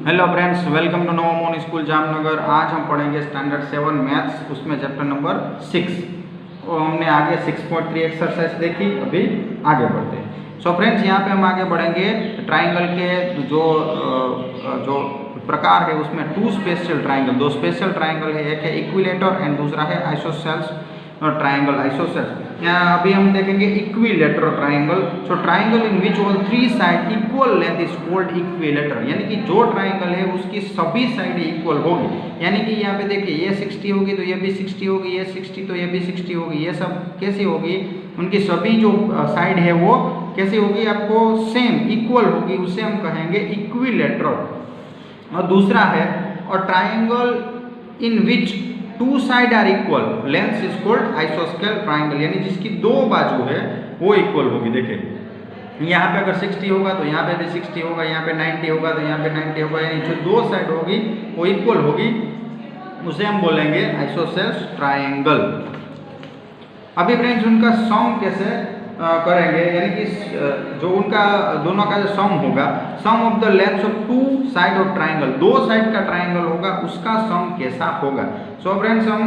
Hello friends, welcome to नवोमोन school Jamnagar. आज हम पढ़ेंगे स्टैंडर्ड 7 मैथ्स, उसमें चैप्टर नंबर 6 और हमने आगे 6.3 एक्सरसाइज देखी। अभी आगे बढ़ते हैं। सो फ्रेंड्स, यहाँ पे हम आगे बढ़ेंगे। ट्राइंगल के जो प्रकार है उसमें दो स्पेशल ट्राइंगल है। एक है इक्विलेटर एंड दूसरा है आइसोसेल्स ट्राइंगल। आइसोसेल्स यहाँ अभी हम देखेंगे equilateral triangle. So triangle in which all three side equal length is called equilateral. यानी कि जो ट्राइंगल है उसकी सभी साइड इक्वल होगी। यानी कि यहाँ पे देखिए, ये 60 होगी तो ये भी 60 होगी, ये 60 तो ये भी 60 होगी। ये सब कैसी होगी? उनकी सभी जो साइड है वो कैसी होगी? आपको सेम इक्वल होगी, उसे हम कहेंगे इक्विलेटरल। और दूसरा है और triangle in which two side are equal length is called आइसोस्केल ट्राइंगल। यानी जिसकी दो बाजू है वो इक्वल होगी। देखिए, यहाँ पे अगर 60 होगा तो यहाँ पे भी 60 होगा, यहाँ पे 90 होगा तो यहाँ पे 90 होगा। यानी जो दो साइड होगी वो इक्वल होगी, उसे हम बोलेंगे आइसोसेल्स ट्राइंगल। अभी फ्रेंड्स, उनका सम कैसे करेंगे? यानी कि जो उनका दोनों का जो सम होगा, sum of the length of two side of triangle, दो साइड का ट्राइंगल होगा, उसका सम कैसा होगा? सो फ्रेंड्स, हम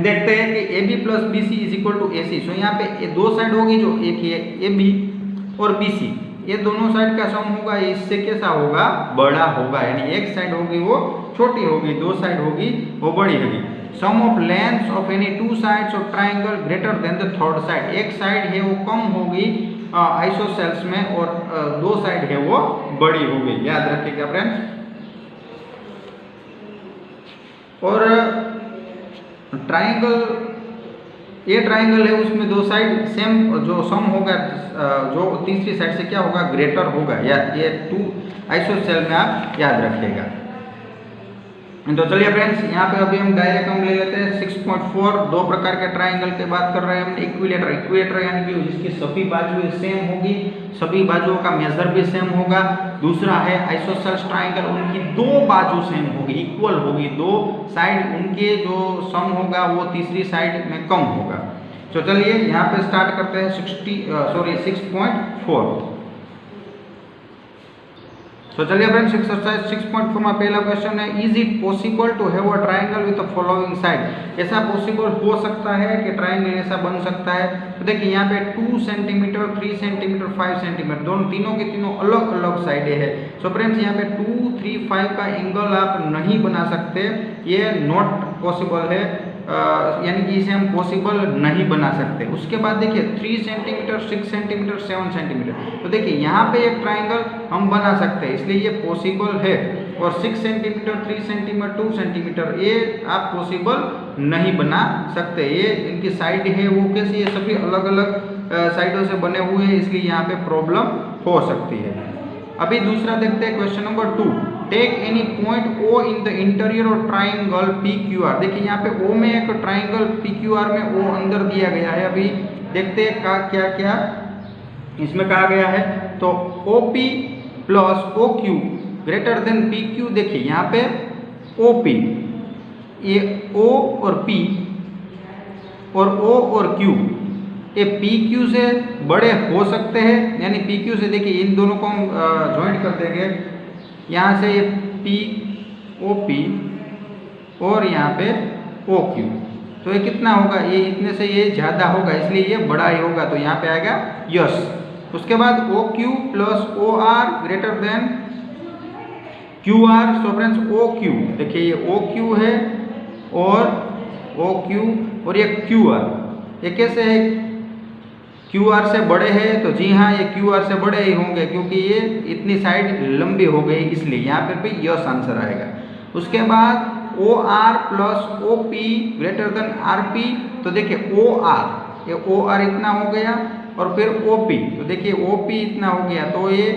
देखते हैं कि A B plus B C is equal to A C. So यहाँ पे दो साइड होगी, जो एक है ए बी और बी सी, ये दोनों साइड का सम होगा, इससे कैसा होगा? बड़ा होगा। यानी एक साइड होगी वो छोटी होगी, दो साइड होगी वो बड़ी होगी। Sum of length of any two sides of triangle greater than the third side. एक साइड है वो कम होगी आइसोसेल्स में और दो साइड है वो बड़ी होगी। याद रखिएगा फ्रेंड्स। और ट्राइंगल, ये ट्राइंगल है उसमें दो साइड सेम, जो सम होगा जो तीसरी साइड से क्या होगा? ग्रेटर होगा। या ये टू आइसोसेल में आप याद रखिएगा। तो चलिए फ्रेंड्स, यहाँ पे अभी हम डायरेक्ट हम ले लेते हैं 6.4। दो प्रकार के ट्राइंगल की बात कर रहे हैं हम। इक्विलेटर यानी कि जिसकी सभी बाजुएं सेम होगी, सभी बाजुओं का मेजर भी सेम होगा। दूसरा है आइसोसेल्स ट्राइंगल, उनकी दो बाजू सेम होगी, इक्वल होगी, दो साइड उनके जो सम होगा वो तीसरी साइड में कम होगा। तो चलिए यहाँ पे स्टार्ट करते हैं 6.4। तो चलिए फ्रेंड्स, एक्सरसाइज 6.4 में पहला क्वेश्चन है, is it possible to have a triangle with the following side. ऐसा पॉसिबल हो सकता है कि ट्राइंगल ऐसा बन सकता है। तो देखिए, यहाँ पे 2 सेंटीमीटर, 3 सेंटीमीटर, 5 सेंटीमीटर, दोनों तीनों के तीनों अलग अलग साइडें है। सो फ्रेंड्स, यहाँ पे 2, 3, 5 का एंगल आप नहीं बना सकते, ये नॉट पॉसिबल है। यानी कि इसे हम पॉसिबल नहीं बना सकते। उसके बाद देखिए 3 सेंटीमीटर, 6 सेंटीमीटर, 7 सेंटीमीटर, तो देखिए यहाँ पे एक ट्राइंगल हम बना सकते हैं, इसलिए ये पॉसिबल है। और 6 सेंटीमीटर, 3 सेंटीमीटर, 2 सेंटीमीटर, ये आप पॉसिबल नहीं बना सकते। ये इनकी साइड है वो कैसी है? सभी अलग अलग साइडों से बने हुए हैं, इसलिए यहाँ पे प्रॉब्लम हो सकती है। अभी दूसरा देखते हैं question number 2। Take any point O in the interior of triangle PQR। देखिए, यहाँ पे O में एक ट्राइंगल PQR में O अंदर दिया गया है। अभी देखते हैं क्या क्या इसमें कहा गया है। तो OP plus OQ greater than PQ। देखिए यहाँ पे OP, ये O और P और O और Q, ये PQ से बड़े हो सकते हैं। यानी PQ से देखिए इन दोनों को हम ज्वाइंट कर देंगे, यहाँ से ये POP और यहाँ पे OQ, तो ये कितना होगा? ये इतने से ये ज़्यादा होगा, इसलिए ये बड़ा ही होगा, तो यहाँ पे आएगा यस। उसके बाद OQ plus OR greater than QR। So friends, OQ देखिए, ये OQ है और OQ और ये QR, ये कैसे है? QR से बड़े हैं, तो जी हाँ, ये QR से बड़े ही होंगे क्योंकि ये इतनी साइड लंबी हो गई, इसलिए यहाँ पर भी यस आंसर आएगा। उसके बाद OR plus OP greater than RP। तो देखिए OR, ये OR इतना हो गया और फिर OP, तो देखिए OP इतना हो गया, तो ये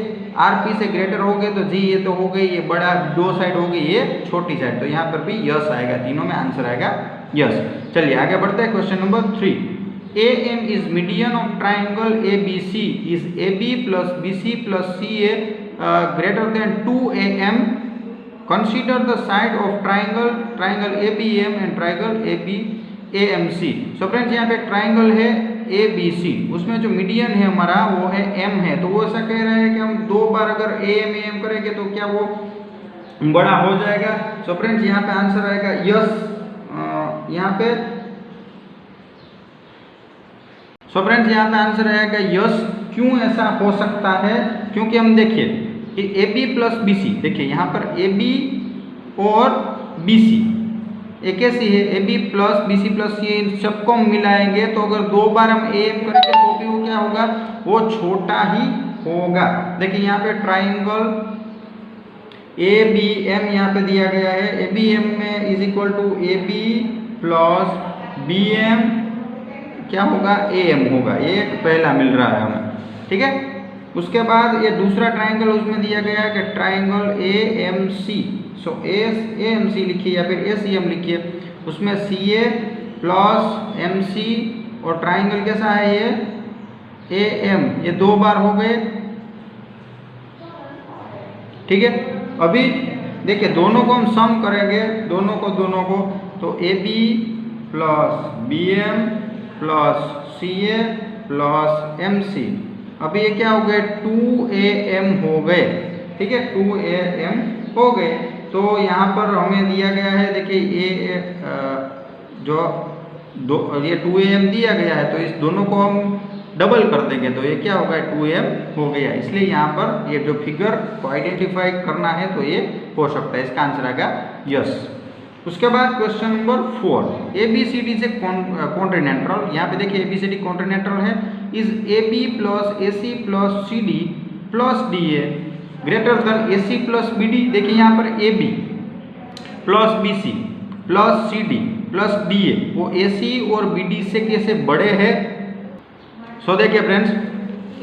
RP से ग्रेटर हो गए, तो जी ये तो हो गई, ये बड़ा दो साइड हो गई, ये छोटी साइड, तो यहाँ पर भी यस आएगा, तीनों में आंसर आएगा यस। चलिए आगे बढ़ते हैं question number 3। AM is median of triangle ABC is AB plus BC plus CA greater than 2AM. Consider the side of triangle ABM and triangle ABAMC. So friends, यहाँ पे ट्राइंगल है ABC, उसमें जो median है हमारा वो है M है। तो वो ऐसा कह रहा है कि हम दो बार अगर AM AM करेंगे तो क्या वो बड़ा हो जाएगा। सो फ्रेंड्स यहाँ पे आंसर आएगा यस। यहाँ पे सो फ्रेंड्स यहाँ पे आंसर आएगा यस। क्यों ऐसा हो सकता है? क्योंकि हम देखिए कि A B plus B C, देखिए यहाँ पर ए बी और बी सी एक ऐसी है, A B plus B C plus C, इन सबको हम मिलाएंगे तो अगर 2 बार हम ए एम करेंगे तो भी वो क्या होगा, वो छोटा ही होगा। देखिए यहाँ पे ट्राइंगल ए बी एम यहाँ पे दिया गया है, ए बी एम में is equal to A B plus B M क्या होगा, ए एम होगा। ये पहला मिल रहा है हमें, ठीक है। उसके बाद ये दूसरा ट्राइंगल उसमें दिया गया है कि triangle A M C. So A M C लिखिए या फिर ए सी एम लिखिए, उसमें सी ए प्लस एम सी और ट्राइंगल कैसा है ये ए एम, ये 2 बार हो गए, ठीक है। अभी देखिए दोनों को हम सम करेंगे, दोनों को तो A B plus B M plus C A plus M C, अभी ये क्या हो गए 2am हो गए, ठीक है, 2am हो गए। तो यहाँ पर हमें दिया गया है, देखिए ये जो ये 2am दिया गया है, तो इस दोनों को हम डबल कर देंगे तो ये क्या होगा 2am हो गया। इसलिए यहाँ पर ये जो फिगर को आइडेंटिफाई करना है तो ये हो सकता है, इसका आंसर आएगा यस। उसके बाद question number 4, A B C D से कॉन्टिनेंटल। यहाँ पे देखिए A B C D continental है। Is A B plus A C plus C D plus D A greater than A C plus B D. देखिए यहाँ पर A B plus B C plus C D plus D A वो A सी और B D से कैसे बड़े हैं। सो देखिए फ्रेंड्स,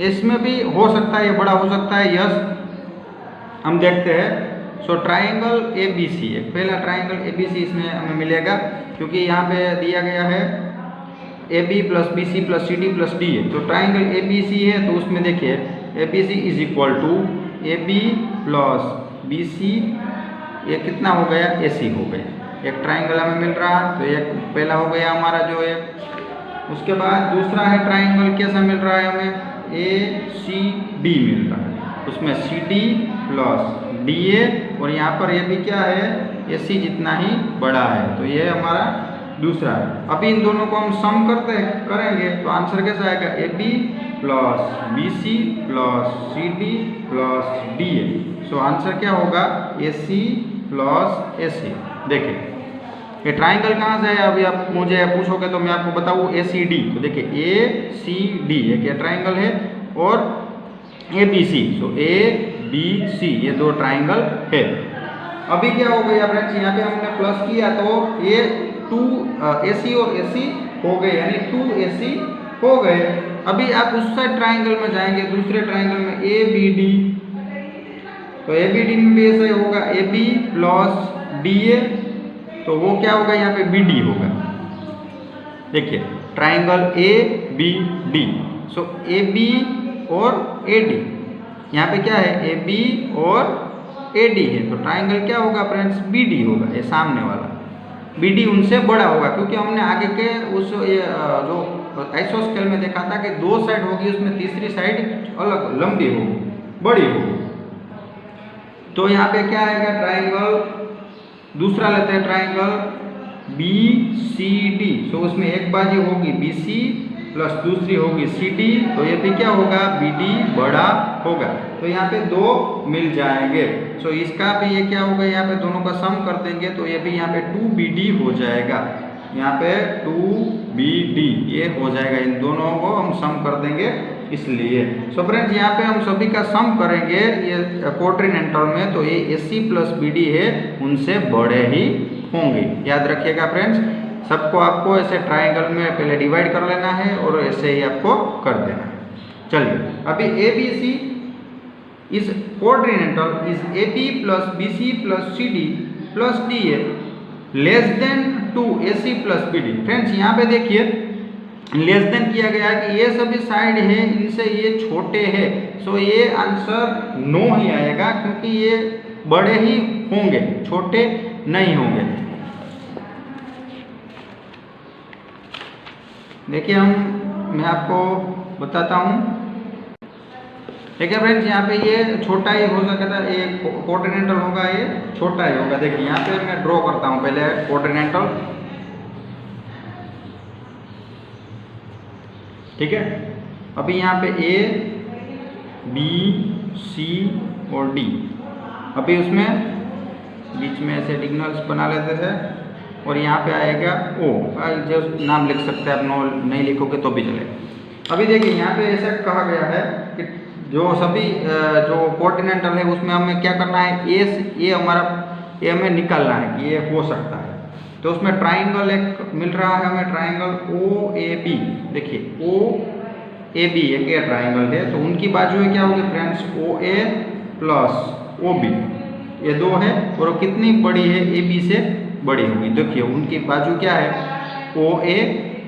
इसमें भी हो सकता है, ये बड़ा हो सकता है, यस। हम देखते हैं। सो ट्राइंगल ए बी सी, एक पहला ट्राइंगल ए बी सी इसमें हमें मिलेगा, क्योंकि यहाँ पे दिया गया है A B plus B C plus C D plus D A. तो ट्राइंगल ए बी सी है तो उसमें देखिए A B C is equal to A B plus B C, ये कितना हो गया ए सी हो गया। एक ट्राइंगल हमें मिल रहा, तो एक पहला हो गया हमारा जो है। उसके बाद दूसरा है ट्राइंगल, कैसा मिल रहा है हमें ए सी डी मिल रहा है, उसमें C D plus D A, और यहाँ पर ये भी क्या है ए सी जितना ही बड़ा है, तो ये हमारा दूसरा है। अभी इन दोनों को हम सम करेंगे तो आंसर कैसा आएगा A B plus B C plus C D plus D A. So answer क्या होगा ए सी प्लस ए सी। देखिए ये ट्राइंगल कहाँ से है, अभी आप मुझे पूछोगे तो मैं आपको बताऊँ ए सी डी। तो देखिए ए सी डी एक ये ट्राइंगल है और ए B C, so A B C ये 2 ट्राइंगल है। अभी क्या हो गया फ्रेंड्स, यहाँ पे हमने प्लस किया तो ये 2 ए सी और ए सी हो गए, यानी 2 ए सी हो गए। अभी आप उस साइड ट्राइंगल में जाएंगे, दूसरे ट्राइंगल में ए बी डी, तो ए बी डी में भी ऐसा ही होगा A B plus D A, तो वो क्या होगा यहाँ पे बी डी होगा। देखिए triangle A B D, so A B और ए डी, यहाँ पे क्या है ए बी और ए डी है, तो ट्राइंगल क्या होगा फ्रेंड्स बी डी होगा। ये सामने वाला बी डी उनसे बड़ा होगा, क्योंकि हमने आगे के उस जो आइसोस्केल में देखा था कि 2 साइड होगी, उसमें तीसरी साइड अलग लंबी होगी, बड़ी होगी। तो यहाँ पे क्या आएगा ट्राइंगल, दूसरा लेते हैं ट्राइंगल बी सी डी, तो उसमें एक बाजू होगी बी सी प्लस दूसरी होगी सी डी, तो ये भी क्या होगा बी डी बड़ा होगा। तो यहाँ पे 2 मिल जाएंगे। सो इसका भी ये क्या होगा, यहाँ पे दोनों का सम कर देंगे तो ये भी यहाँ पे 2BD हो जाएगा, यहाँ पे 2BD ये हो जाएगा। इन दोनों को हम सम कर देंगे इसलिए। सो फ्रेंड्स यहाँ पे हम सभी का सम करेंगे ये क्वाड्रिलेटरल में, तो ये AC प्लस BD है उनसे बड़े ही होंगे। याद रखिएगा फ्रेंड्स, सबको आपको ऐसे ट्राइंगल में पहले डिवाइड कर लेना है और ऐसे ही आपको कर देना है। चलिए अभी ABC is quadrilateral is AB plus BC plus CD plus DA less than 2AC plus BD। Friends यहाँ पे देखिए लेस देन किया गया कि ये सभी साइड है इनसे ये छोटे हैं, सो ये आंसर नो ही आएगा, क्योंकि ये बड़े ही होंगे छोटे नहीं होंगे। देखिए मैं आपको बताता हूँ, ठीक है फ्रेंड्स, यहाँ पे ये छोटा ही हो सकता है, ये क्वाड्रिलेटरल होगा, ये छोटा ही होगा। देखिए यहाँ पे मैं ड्रॉ करता हूँ पहले क्वाड्रिलेटरल, ठीक है। अभी यहाँ पे ए बी सी और डी, अभी उसमें बीच में ऐसे डिगनल्स बना लेते थे और यहाँ पे आएगा ओ, जो नाम लिख सकते हैं आप, नो नहीं लिखोगे तो भी चलेगा। अभी देखिए यहाँ पे ऐसा कहा गया है कि जो सभी जो कॉन्टिनेंटल है उसमें हमें क्या करना है, ए हमारा ए हमें निकालना है कि ये हो सकता है। तो उसमें ट्राइंगल एक मिल रहा है हमें, ट्राइंगल ओ ए बी। देखिए ओ ए बी एक ये ट्राइंगल है, तो उनकी बाजुएं क्या होगी friends, O A plus O B, ये दो है और वो कितनी बड़ी है, ए बी से बड़ी होगी। देखिए उनकी बाजू क्या है, ओ ए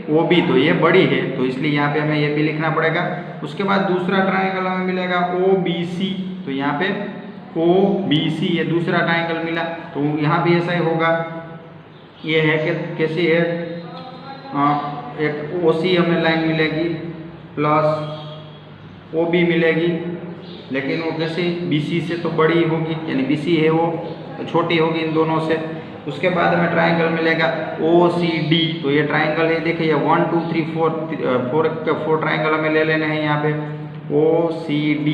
ओ बी, तो ये बड़ी है तो इसलिए यहाँ पे हमें ये भी लिखना पड़ेगा। उसके बाद दूसरा ट्राइंगल हमें मिलेगा ओ बी सी, तो यहाँ पे ओ बी सी ये दूसरा ट्राइंगल मिला, तो यहाँ भी ऐसा ही होगा। ये है कि कैसी है, एक ओ सी हमें लाइन मिलेगी प्लस ओ बी मिलेगी, लेकिन वो कैसी, बी सी से तो बड़ी होगी, यानी बी सी है वो छोटी होगी इन दोनों से। उसके बाद हमें ट्राइंगल मिलेगा ओ सी डी, तो ये ट्राइंगल है, देखिए 1 2 3 4 ट्राइंगल हमें ले लेने हैं यहाँ पे, ओ सी डी,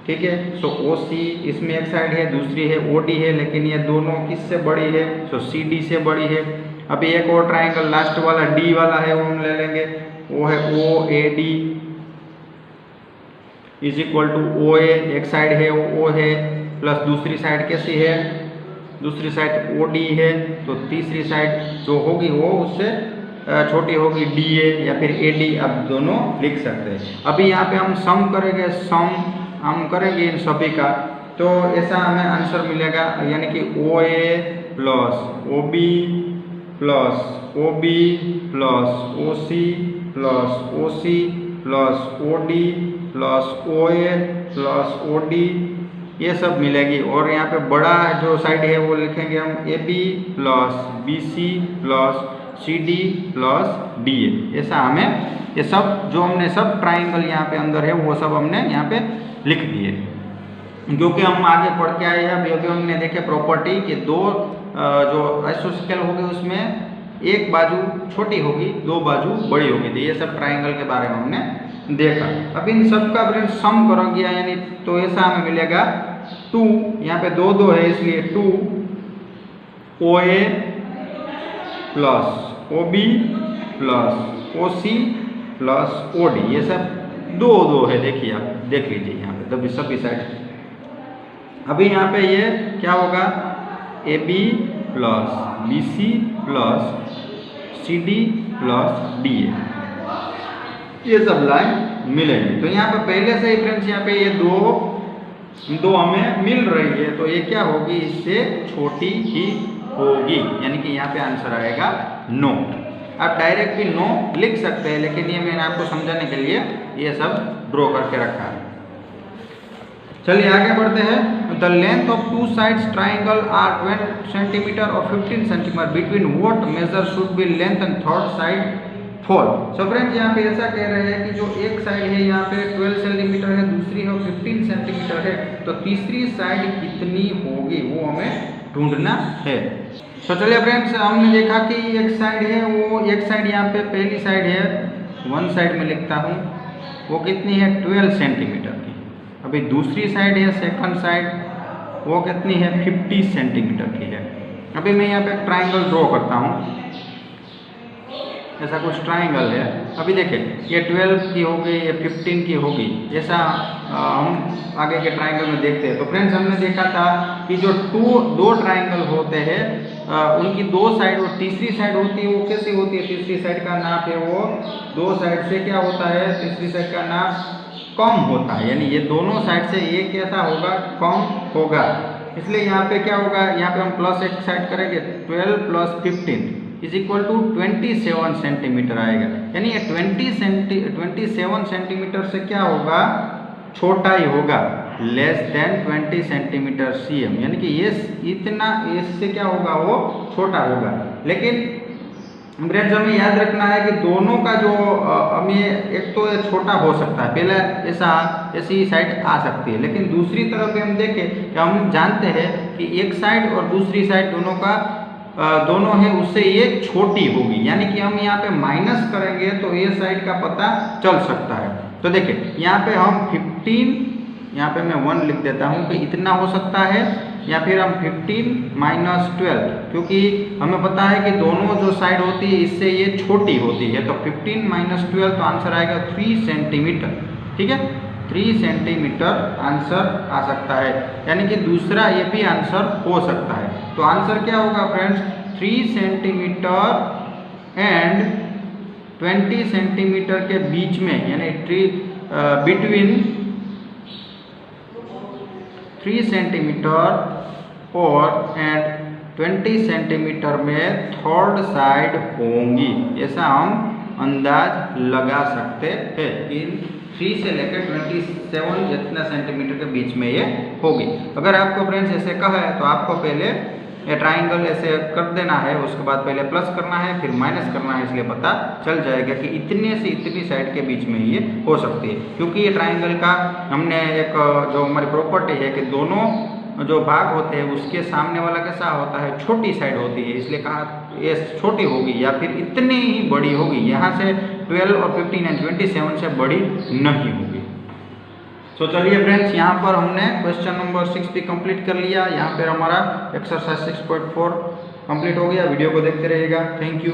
ठीक है। सो ओ सी इसमें एक साइड है, दूसरी है ओ डी है, लेकिन ये दोनों किससे बड़ी है, सो सी डी से बड़ी है। अभी एक और ट्राइंगल लास्ट वाला डी वाला है वो हम ले लेंगे, वो है O A D is equal to O A, एक साइड है वो ओ है, प्लस दूसरी साइड कैसी है, दूसरी साइड ओ डी है, तो तीसरी साइड जो होगी वो उससे छोटी होगी, डी ए या फिर ए डी, आप दोनों लिख सकते हैं। अभी यहाँ पे हम सम करेंगे, सम हम करेंगे इन सभी का, तो ऐसा हमें आंसर मिलेगा, यानी कि O A plus O B plus O B plus O C plus O C plus O D plus O A plus O D, ये सब मिलेगी। और यहाँ पे बड़ा जो साइड है वो लिखेंगे हम A B plus B C plus C D plus D A, ऐसा हमें ये सब जो हमने सब ट्राइंगल यहाँ पे अंदर है वो सब हमने यहाँ पे लिख दिए, क्योंकि हम आगे पढ़ के आए हैं। अभी हमने देखे प्रॉपर्टी कि दो जो आइसोस्केल होगी उसमें एक बाजू छोटी होगी, दो बाजू बड़ी होगी, तो ये सब ट्राइंगल के बारे में हमने देखा। अब इन सब का फ्रेंड सम करोगे यानी तो ऐसा हमें मिलेगा 2, यहाँ पे दो दो है इसलिए 2 O A plus O B plus O C plus O D, ये सब दो दो है, देखिए आप देख लीजिए यहाँ पे तभी सभी साइड। अभी यहाँ पे ये क्या होगा, A B plus B C plus C D plus D A, ये सब लाइन मिलेगी। तो यहाँ पे पहले से ही फ्रेंड्स यहाँ पे ये दो हमें मिल रही है, तो ये क्या होगी, इससे छोटी ही होगी, यानी कि यहाँ पे आंसर आएगा नो। आप डायरेक्ट भी नो लिख सकते हैं, लेकिन ये मैंने आपको समझाने के लिए ये सब ड्रॉ करके रखा है। चलिए आगे बढ़ते हैं। The length of two sides triangle are 20 centimetre और 15 centimetre, between what measure should be length and third side fall. So friends यहाँ पे ऐसा कह रहे हैं कि जो एक साइड है यहाँ पे 12 सेंटीमीटर है, दूसरी है 15 सेंटीमीटर है, तो तीसरी साइड कितनी होगी वो हमें ढूंढना है। तो चलिए फ्रेंड्स, हमने देखा कि एक साइड है, वो एक साइड यहाँ पे पहली साइड है, वन साइड में लिखता हूँ, वो कितनी है 12 सेंटीमीटर की। अभी दूसरी साइड है सेकंड साइड, वो कितनी है 50 सेंटीमीटर की है। अभी मैं यहाँ पे एक ट्राइंगल ड्रॉ करता हूँ, ऐसा कुछ ट्राइंगल है। अभी देखें ये 12 की होगी, ये 15 की होगी, ऐसा हम आगे के ट्राइंगल में देखते हैं। तो फ्रेंड्स हमने देखा था कि जो दो ट्राइंगल होते हैं उनकी दो साइड और तीसरी साइड होती है, वो कैसी होती है, तीसरी साइड का नाप है वो दो साइड से क्या होता है, तीसरी साइड का नाप कम होता है, यानी ये दोनों साइड से ये कैसा होगा, कम होगा। इसलिए यहाँ पे क्या होगा, यहाँ पे हम प्लस एक साइड करेंगे, 12 plus 15 is equal to 27 centimetre आएगा, यानी ये 27 सेंटीमीटर से क्या होगा, छोटा ही होगा, लेस देन 20 सेंटीमीटर सीएम, यानी कि ये इतना इससे क्या होगा, वो छोटा होगा। लेकिन फ्रेंड्स हमें याद रखना है कि दोनों का जो हमें एक तो छोटा हो सकता है, पहले ऐसा ऐसी साइड आ सकती है। लेकिन दूसरी तरफ भी हम देखें कि हम जानते हैं कि एक साइड और दूसरी साइड दोनों का दोनों है उससे ये छोटी होगी, यानी कि हम यहाँ पे माइनस करेंगे तो ये साइड का पता चल सकता है। तो देखिए यहाँ पे हम 15, यहाँ पे मैं 1 लिख देता हूँ कि इतना हो सकता है, या फिर हम 15 - 12, क्योंकि हमें पता है कि दोनों जो साइड होती है इससे ये छोटी होती है। तो 15 - 12 तो आंसर आएगा 3 सेंटीमीटर। ठीक है, 3 सेंटीमीटर आंसर आ सकता है, यानी कि दूसरा ये भी आंसर हो सकता है। तो आंसर क्या होगा फ्रेंड्स, 3 सेंटीमीटर एंड 20 सेंटीमीटर के बीच में, यानी बिटवीन 3 सेंटीमीटर और एंड 20 सेंटीमीटर में थर्ड साइड होंगी, ऐसा हम अंदाज लगा सकते हैं कि 3 से लेकर 27 जितना सेंटीमीटर के बीच में ये होगी। अगर आपको फ्रेंड्स ऐसे कहा है तो आपको पहले ये ट्राइंगल ऐसे कर देना है, उसके बाद पहले प्लस करना है फिर माइनस करना है, इसलिए पता चल जाएगा कि इतने से इतनी साइड के बीच में ये हो सकती है। क्योंकि ये ट्राइंगल का हमने एक जो हमारी प्रॉपर्टी है कि दोनों जो भाग होते हैं उसके सामने वाला कैसा होता है, छोटी साइड होती है, इसलिए कहा ये छोटी होगी या फिर इतनी ही बड़ी होगी, यहाँ से 12 और 15 एंड 27 से बड़ी नहीं होगी। तो चलिए फ्रेंड्स, यहाँ पर हमने क्वेश्चन नंबर 6 भी कंप्लीट कर लिया। यहाँ पर हमारा एक्सरसाइज 6.4 कंप्लीट हो गया। वीडियो को देखते रहिएगा। Thank you.